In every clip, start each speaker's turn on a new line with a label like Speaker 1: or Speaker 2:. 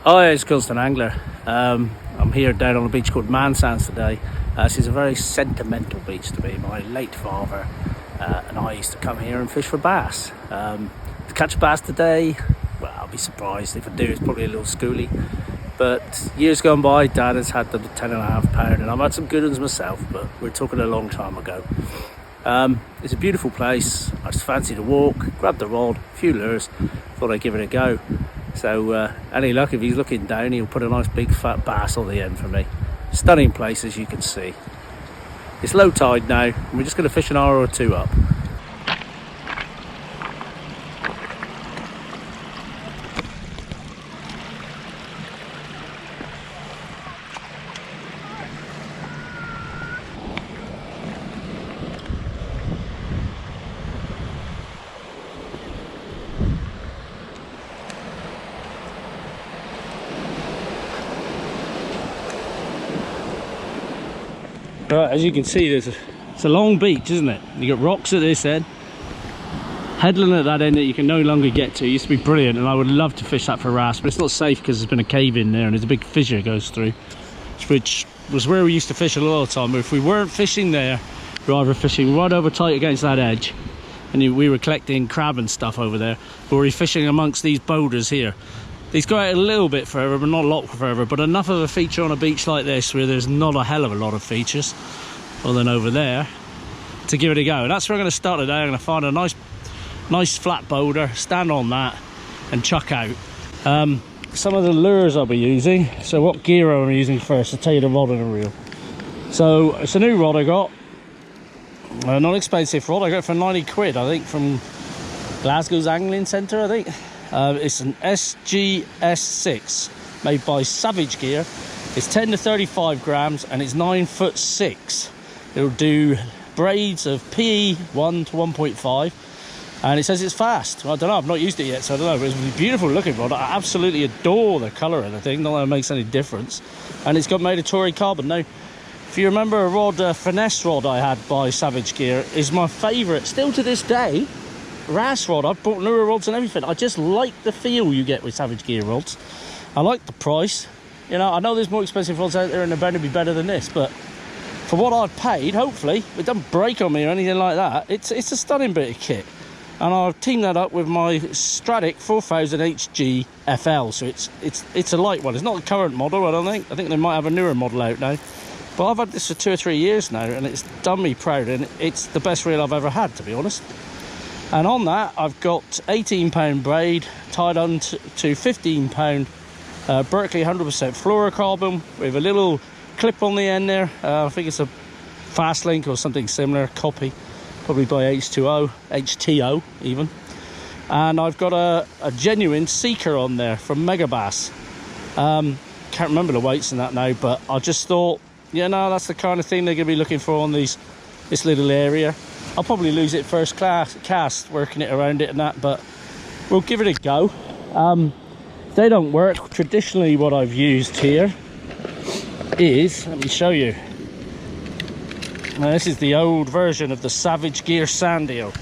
Speaker 1: Hi, it's Constant Angler. I'm here down on a beach called Mansands today. This is a very sentimental beach to me. My late father and I used to come here and fish for bass. To catch bass today, well, I'll be surprised. If I do, it's probably a little schooly. But years gone by, Dad has had the 10.5 pound, and I've had some good ones myself, but we're talking a long time ago. It's a beautiful place. I just fancied a walk, grabbed the rod, a few lures, thought I'd give it a go. So any luck, if he's looking down, he'll put a nice big fat bass on the end for me. Stunning place, as you can see. It's low tide now, and we're just going to fish an hour or two up. Right, as you can see, it's a long beach, isn't it? You got rocks at this end, headland at that end that you can no longer get to. It used to be brilliant, and I would love to fish that for wrasse, but it's not safe because there's been a cave in there and there's a big fissure goes through, which was where we used to fish a lot of the time. But if we weren't fishing there, we were either fishing right over tight against that edge, and we were collecting crab and stuff over there, or we were fishing amongst these boulders here. These go out a little bit further, but not a lot further, but enough of a feature on a beach like this where there's not a hell of a lot of features other than over there to give it a go. And that's where I'm going to start today. I'm going to find a nice flat boulder, stand on that and chuck out. Some of the lures I'll be using. So what gear I'm using first, I'll tell you the rod and the reel. So it's a new rod I got, a non-expensive rod. I got it for 90 quid, I think, from Glasgow's Angling Centre, I think. It's an SGS6 made by Savage Gear. It's 10 to 35 grams and it's 9'6". It'll do braids of PE 1 to 1.5, and it says it's fast. Well, I don't know, I've not used it yet, so I don't know, but it's a beautiful looking rod. I absolutely adore the colour of the thing, not that it makes any difference. And it's got mandatory carbon. Now, if you remember a rod, finesse rod I had by Savage Gear is my favourite still to this day. Wrasse rod, I've bought lure rods and everything. I just like the feel you get with Savage Gear rods. I like the price. You know, I know there's more expensive rods out there and they're bound to be better than this, but for what I've paid, hopefully it doesn't break on me or anything like that. It's a stunning bit of kit, and I've teamed that up with my Stradic 4000 HG FL. So it's a light one. It's not the current model, I don't think. I think they might have a newer model out now, but I've had this for 2 or 3 years now, and it's done me proud, and it's the best reel I've ever had, to be honest. And on that, I've got 18-pound braid tied on to 15-pound Berkeley 100% fluorocarbon with a little clip on the end there. I think it's a Fast Link or something similar, copy, probably by HTO even. And I've got a genuine Seeker on there from Megabass. Can't remember the weights in that now, but I just thought, yeah, no, that's the kind of thing they're going to be looking for on this little area. I'll probably lose it first cast working it around it and that, but we'll give it a go. If they don't work, traditionally what I've used here is, let me show you. Now, this is the old version of the Savage Gear Sandio.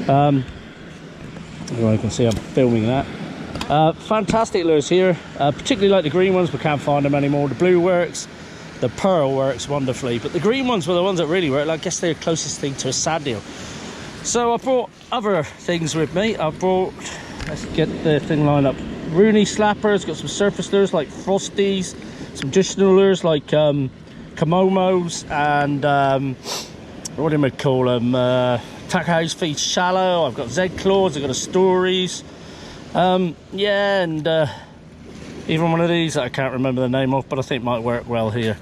Speaker 1: You can see I'm filming that. Fantastic lures here, particularly like the green ones, but can't find them anymore. The blue works. The pearl works wonderfully, but the green ones were the ones that really work. I guess they're the closest thing to a Sandio. So I brought other things with me. I brought, let's get the thing lined up, Rooney slappers, got some surface lures like Frosties, some traditional lures like Kamomos, and what do we call them, Tackhouse Feet Shallow. I've got Z-Claws, I've got a Stories, yeah, and even one of these that I can't remember the name of, but I think might work well here.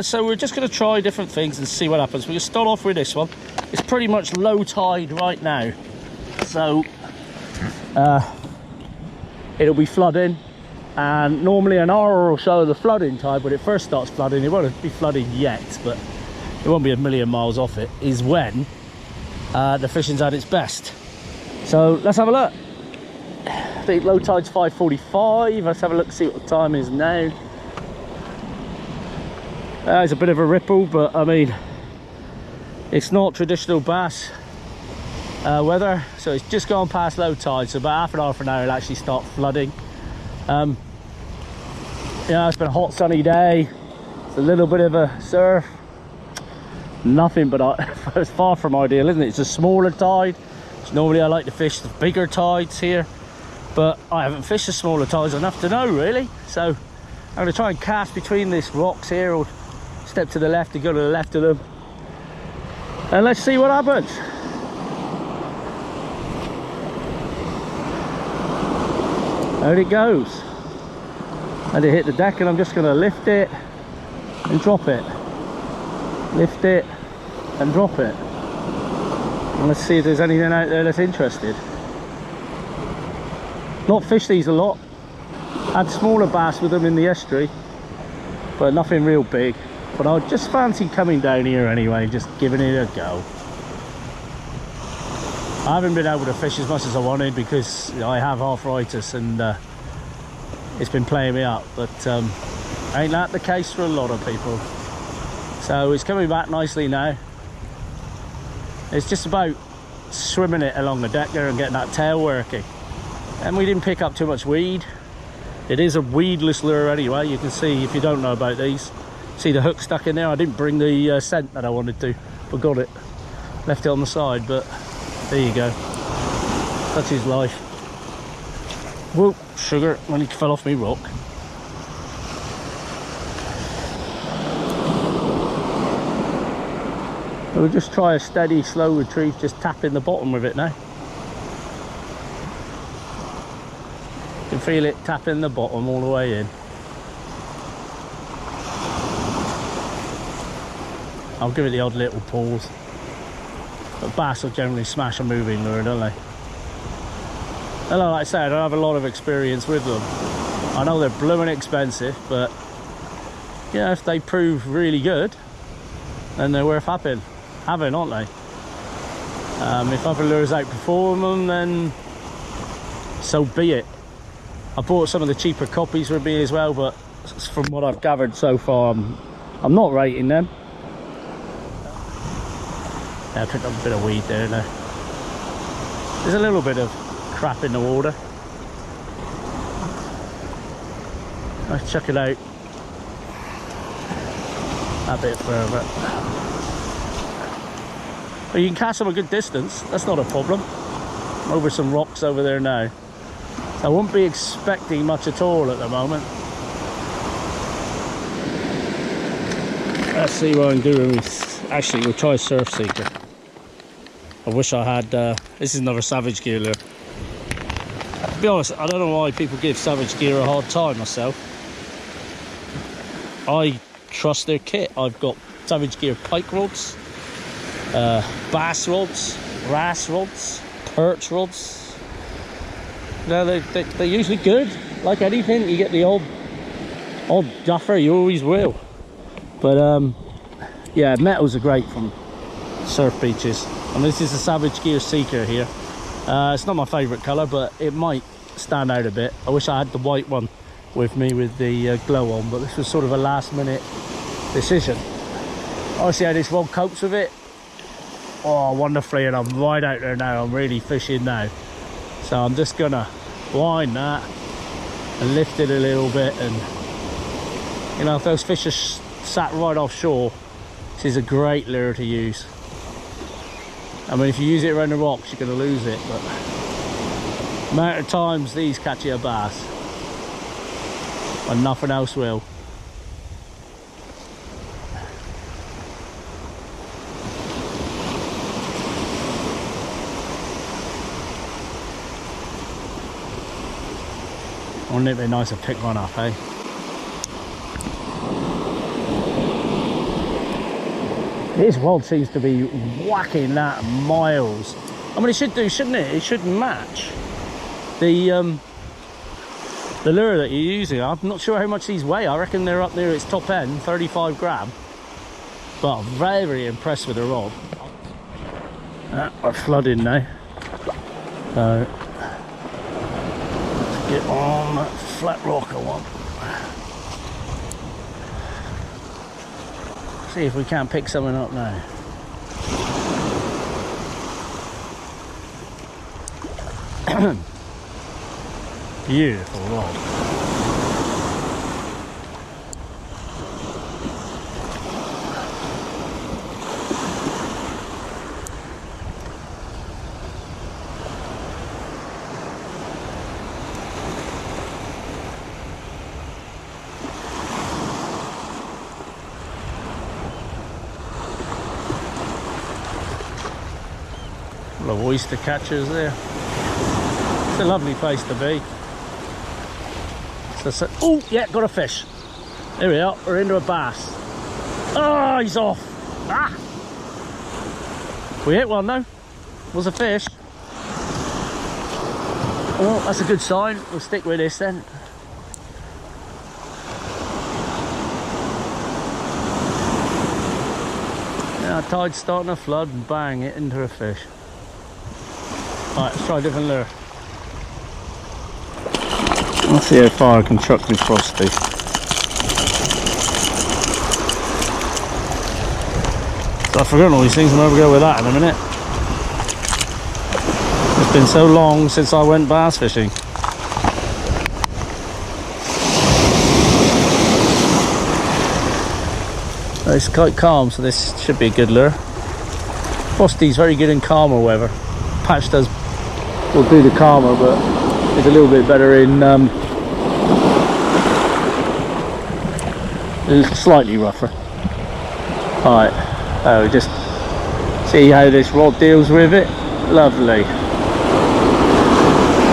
Speaker 1: So we're just going to try different things and see what happens. We're going to start off with this one. It's pretty much low tide right now, so it'll be flooding, and normally an hour or so of the flooding tide, when it first starts flooding, it won't be flooding yet, but it won't be a million miles off it, is when the fishing's at its best. So let's have a look. I think low tide's 5:45. Let's have a look, see what the time is now. There's a bit of a ripple, but I mean, it's not traditional bass weather, so it's just gone past low tide, so about half an hour from now it'll actually start flooding. Yeah, it's been a hot sunny day. It's a little bit of a surf. Nothing but it's far from ideal, isn't it? It's a smaller tide. Normally I like to fish the bigger tides here, but I haven't fished the smaller tides enough to know really. So I'm going to try and cast between these rocks here, or step to the left and go to the left of them, and let's see what happens. There it goes. And it hit the deck, and I'm just going to lift it and drop it, lift it and drop it, and let's see if there's anything out there that's interested. Not fished these a lot, had smaller bass with them in the estuary, but nothing real big. But I just fancy coming down here anyway, just giving it a go. I haven't been able to fish as much as I wanted because I have arthritis, and it's been playing me up, but ain't that the case for a lot of people? So it's coming back nicely now. It's just about swimming it along the deck there and getting that tail working. And we didn't pick up too much weed. It is a weedless lure anyway. You can see, if you don't know about these, see the hook stuck in there. I didn't bring the scent that I wanted to, forgot it, left it on the side, but there you go. That's his life. Whoop, sugar, when he fell off me rock. We'll just try a steady, slow retrieve, just tapping the bottom with it now. You can feel it tapping the bottom all the way in. I'll give it the odd little pause. But bass will generally smash a moving lure, don't they? And like I said, I don't have a lot of experience with them. I know they're blooming expensive, but yeah, if they prove really good, then they're worth having, aren't they? If other lures outperform them, then so be it. I bought some of the cheaper copies with me as well, but from what I've gathered so far, I'm not rating them. Yeah, I picked up a bit of weed there now. There's a little bit of crap in the water. Let's check it out a bit further. But you can cast them a good distance, that's not a problem. Over some rocks over there now. I won't be expecting much at all at the moment. Let's see what I'm doing. Actually, we'll try a surf seeker. I wish I had, this is another Savage Gear lure. To be honest, I don't know why people give Savage Gear a hard time myself. I trust their kit. I've got Savage Gear pike rods, bass rods, wrasse rods, perch rods. No, they're usually good. Like anything, you get the odd duffer, you always will. But yeah, metals are great from surf beaches. And this is a Savage Gear Seeker here. It's not my favourite colour, but it might stand out a bit. I wish I had the white one with me with the glow on, but this was sort of a last minute decision. I'll see how this rod copes with it. Oh, wonderfully, and I'm right out there now. I'm really fishing now. So I'm just gonna wind that and lift it a little bit, and you know, if those fish are sat right offshore, this is a great lure to use. I mean, if you use it around the rocks, you're gonna lose it, but the amount of times these catch you a bass and nothing else will. Wouldn't it be nice to pick one up, eh? This rod seems to be whacking that miles. I mean, it should do, shouldn't it? It should match the lure that you're using. I'm not sure how much these weigh. I reckon they're up near its top end, 35 gram. But I'm very, very impressed with the rod. We're flooding now. So get on that flat rock I want. See if we can't pick something up now. Beautiful rod. of oyster catchers there. It's a lovely place to be. So, oh yeah, got a fish. There we are, we're into a bass. Oh, he's off. Ah! We hit one though. Was a fish. Well, that's a good sign. We'll stick with this then. Now tide's starting to flood and bang, it into a fish. Right, let's try a different lure. Let's see how far I can chuck my frosty. So I've forgotten all these things, I'm going to go with that in a minute. It's been so long since I went bass fishing. It's quite calm, so this should be a good lure. Frosty's very good in calmer weather. Patch will do the calmer, but it's a little bit better in slightly rougher. Alright, just see how this rod deals with it. Lovely.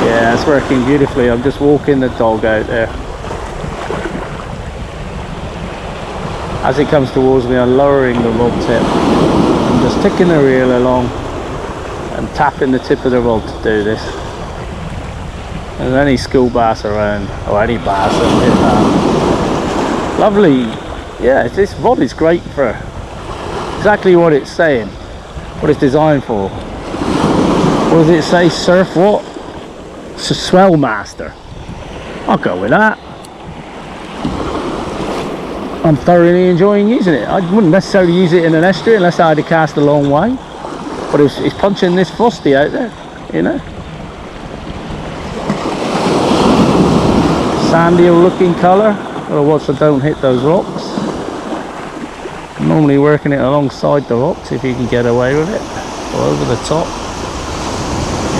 Speaker 1: Yeah, it's working beautifully. I'm just walking the dog out there. As it comes towards me, I'm lowering the rod tip. I'm just ticking the reel along and tapping the tip of the rod to do this. There's any school bass around, or any bass. Lovely. Yeah, this rod is great for exactly what it's saying, what it's designed for. What does it say? Surf what? Swell master. I'll go with that. I'm thoroughly enjoying using it. I wouldn't necessarily use it in an estuary unless I had to cast a long way. But it's punching this frosty out there, you know. Sandy looking colour. Or watch I don't hit those rocks. I'm normally working it alongside the rocks if you can get away with it. Or over the top.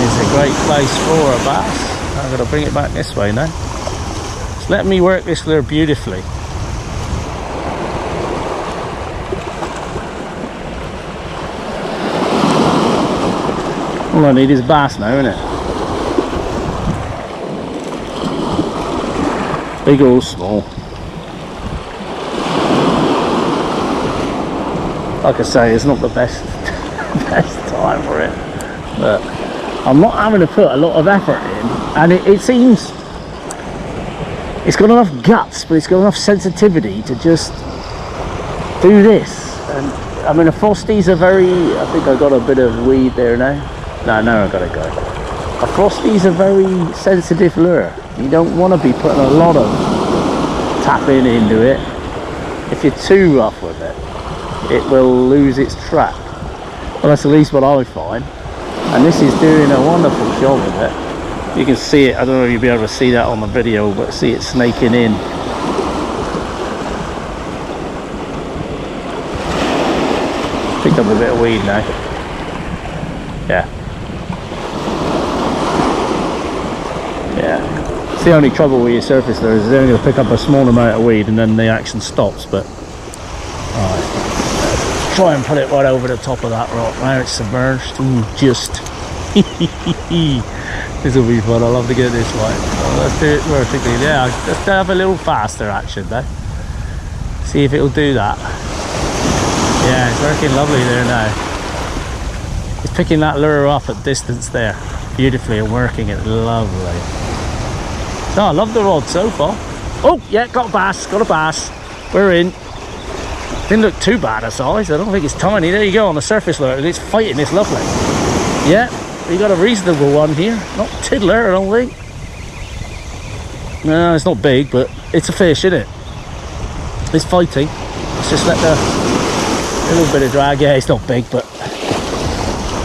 Speaker 1: It's a great place for a bass. I've got to bring it back this way now. Just let me work this lure beautifully. All I need is bass now, isn't it? Big or small. Like I say, it's not the best time for it, but I'm not having to put a lot of effort in, and it seems it's got enough guts, but it's got enough sensitivity to just do this. And I mean, the frosties are very, I think I got a bit of weed there now. No, I got it going. A frosties a very sensitive lure. You don't want to be putting a lot of tapping into it. If you're too rough with it, it will lose its track. Well, that's at least what I find. And this is doing a wonderful job with it. You can see it, I don't know if you'll be able to see that on the video, but see it snaking in. Picked up a bit of weed now. Yeah. Yeah. It's the only trouble with your surface there is they're only going to pick up a small amount of weed and then the action stops. But alright, try and put it right over the top of that rock. Now it's submerged. Ooh, just this will be fun. I love to get this right. So let's do it vertically. Yeah, just have a little faster action though. See if it'll do that. Yeah, it's working lovely there now. It's picking that lure up at distance there beautifully and working it lovely. No, I love the rod so far. Oh yeah, got a bass, we're in. Didn't look too bad a size, I don't think it's tiny. There you go on the surface lure, it's fighting, it's lovely. Yeah, we got a reasonable one here, not tiddler I don't think. No, it's not big, but it's a fish, isn't it? It's fighting. Let's just let a little bit of drag. Yeah, it's not big, but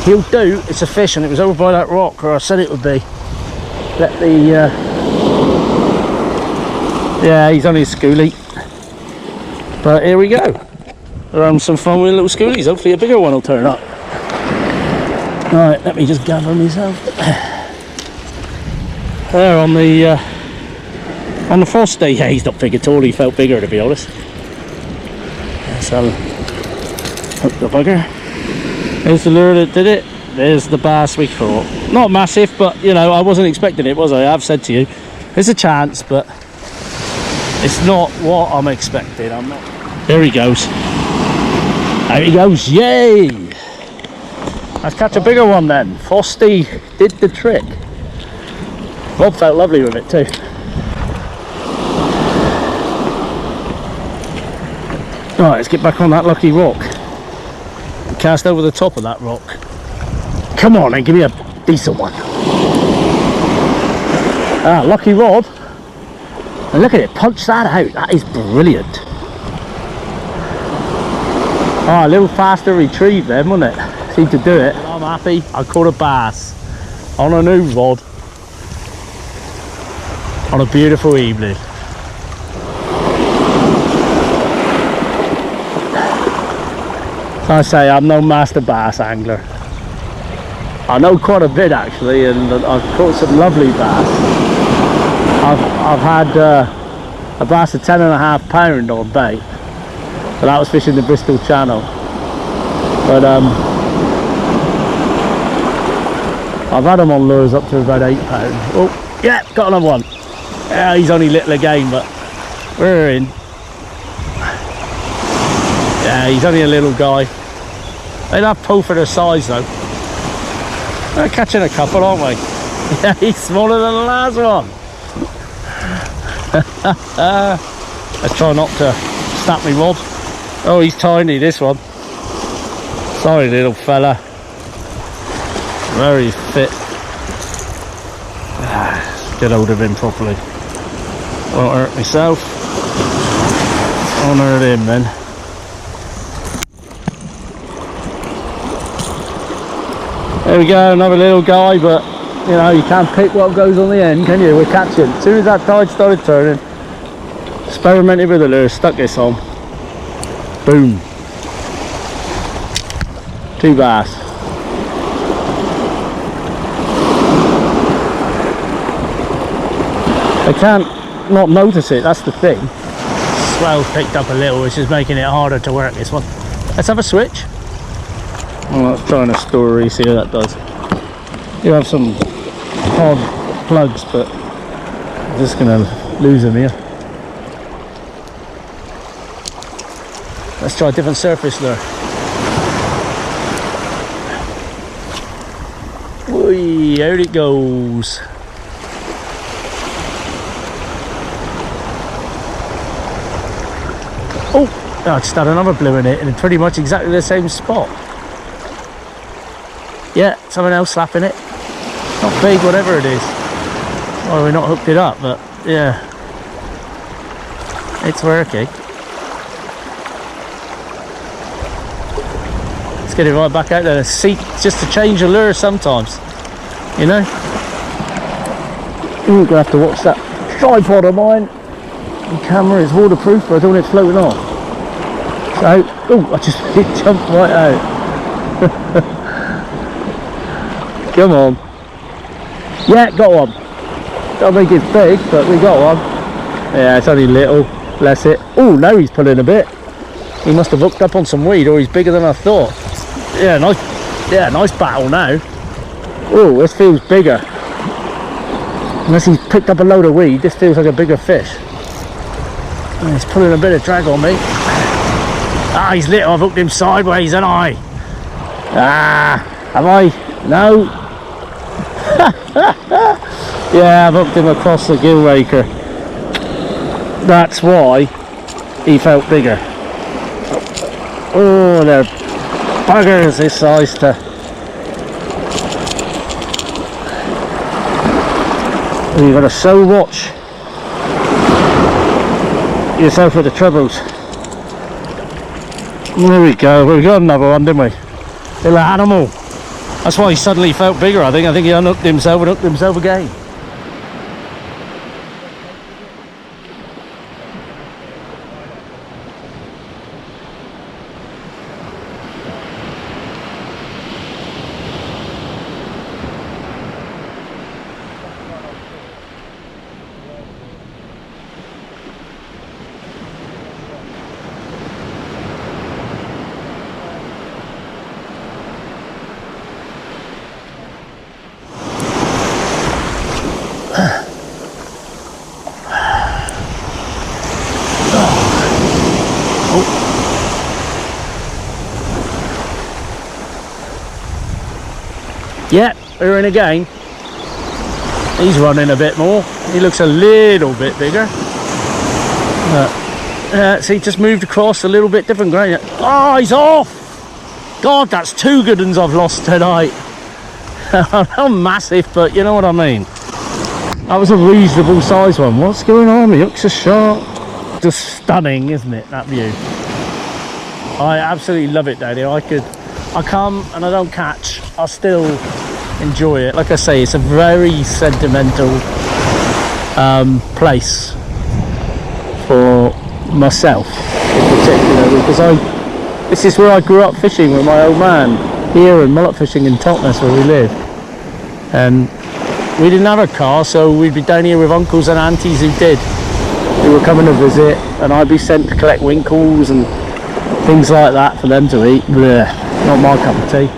Speaker 1: he'll do. It's a fish and it was over by that rock where I said it would be. Let the yeah, he's only a schoolie, but here we go. We're having some fun with little schoolies. Hopefully a bigger one will turn up. Alright, let me just gather myself. There on the frosty. Yeah, he's not big at all. He felt bigger to be honest. So hook the bugger. There's the lure that did it. there's the bass we caught. Not massive, but you know, I wasn't expecting it, was I? I've said to you, there's a chance, but it's not what I'm expecting. I'm not. There he goes. There he goes. Yay! Let's catch a bigger one then. Frosty did the trick. Rob felt lovely with it too. Right, let's get back on that lucky rock. Cast over the top of that rock. Come on and give me a decent one. Ah, lucky rod. And look at it, punch that out. That is brilliant. Ah, a little faster retrieve then, wasn't it? Seemed to do it. I'm happy. I caught a bass on a new rod on a beautiful evening. I say I'm no master bass angler. I know quite a bit actually, and I've caught some lovely bass. I've had a bass of 10.5 pound on bait, but that was fishing the Bristol Channel. But I've had them on lures up to about 8 pound. Oh yeah, got another one. Yeah, he's only little again, but we're in. Yeah, he's only a little guy. They'd have pull for their size though. We're catching a couple, aren't we? Yeah, he's smaller than the last one. Let's try not to snap me rod. Oh, he's tiny, this one. Sorry, little fella. Very fit. Get hold of him properly. Won't hurt myself. Won't hurt him then. There we go, another little guy, but you know, you can't pick what goes on the end, can you? We're catching. As soon as that tide started turning, experimented with the lure, stuck this on. Boom. 2 bass. I can't not notice it, that's the thing. Swell's picked up a little, which is making it harder to work this one. Let's have a switch. Well, let's try a story, see how that does. You have some hard plugs, but I'm just going to lose them here. Let's try a different surface lure. Whee, out it goes. Oh, I just had another blue in it, and pretty much exactly the same spot. Yeah, someone else slapping it. Not big, whatever it is. Well, we're not hooked it up, but yeah, it's working. Let's get it right back out there. See, just to change the lure sometimes, you know. Ooh, gonna have to watch that tripod of mine. The camera is waterproof, but I don't want it floating off. So, oh, I just it jumped right out. Come on. Yeah, got one. Don't think it's big, but we got one. Yeah, it's only little. Bless it. Oh, now he's pulling a bit. He must have hooked up on some weed, or he's bigger than I thought. Yeah, nice. Yeah, nice battle now. Oh, this feels bigger. Unless he's picked up a load of weed, this feels like a bigger fish. And he's pulling a bit of drag on me. Ah, he's little. I've hooked him sideways, haven't I? Ah, have I? No. Yeah, I've hooked him across the gill raker. That's why he felt bigger. Oh, they're buggers this size to. You've got to so watch yourself with the trebles. There we go. We got another one, didn't we? Little animal. That's why he suddenly felt bigger, I think. I think he unhooked himself and hooked himself again. Yeah, we're in again. He's running a bit more. He looks a little bit bigger. So he just moved across a little bit different grain. Oh, he's off! God, that's 2 good ones I've lost tonight. Not massive, but you know what I mean. That was a reasonable size one. What's going on? The hooks are sharp. Just stunning, isn't it, that view? I absolutely love it down here. I come and I don't catch, I still enjoy it. Like I say, it's a very sentimental place for myself in particular, because this is where I grew up fishing with my old man, here in mullet fishing in Totnes where we live. And we didn't have a car, so we'd be down here with uncles and aunties who were coming to visit, and I'd be sent to collect winkles and things like that for them to eat. Blech, not my cup of tea.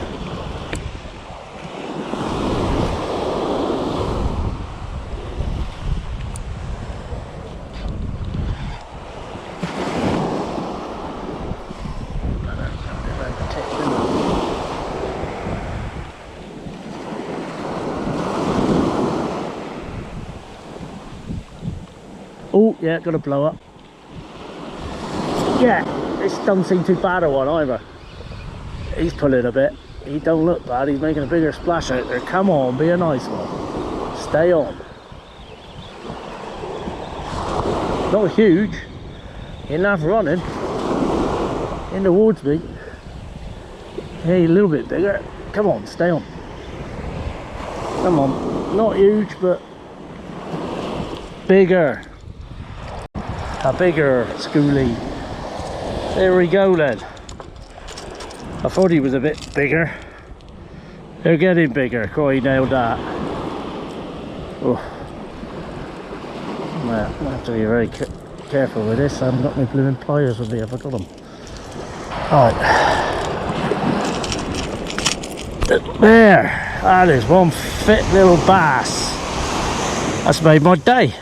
Speaker 1: Oh yeah, got to blow up. Yeah, this doesn't seem too bad a one either. He's pulling a bit. He don't look bad. He's making a bigger splash out there. Come on, be a nice one. Stay on. Not huge. Enough running. In towards me. Hey, a little bit bigger. Come on, stay on. Come on. Not huge, but bigger. A bigger schoolie. There we go then. I thought he was a bit bigger. They're getting bigger. Oh, he nailed that. Oh. Well, I have to be very careful with this. I haven't got my blooming pliers with me. Have I got them? Alright. There. That is one fit little bass. That's made my day.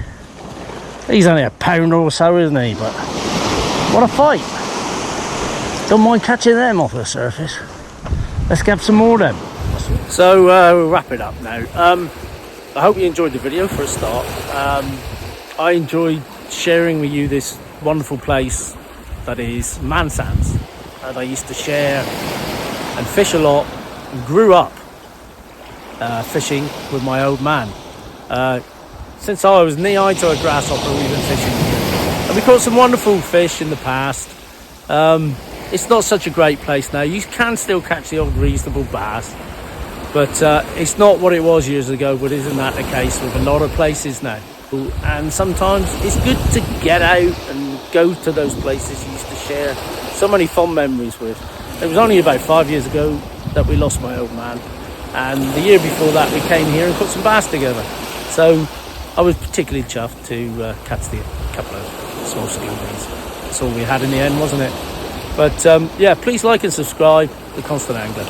Speaker 1: He's only a pound or so, isn't he? But what a fight. Don't mind catching them off the surface. Let's get some more then. So we'll wrap it up now. I hope you enjoyed the video for a start. I enjoyed sharing with you this wonderful place that is Mansands. And I used to share and fish a lot and grew up fishing with my old man. Since I was knee-high to a grasshopper, we've been fishing here. And we caught some wonderful fish in the past. It's not such a great place now. You can still catch the odd reasonable bass, but it's not what it was years ago. But isn't that the case with a lot of places now? And sometimes it's good to get out and go to those places you used to share so many fond memories with. It was only about 5 years ago that we lost my old man, and the year before that we came here and caught some bass together. So I was particularly chuffed to catch a couple of small schoolies. That's all we had in the end, wasn't it? But yeah, please like and subscribe. The Constant Angler.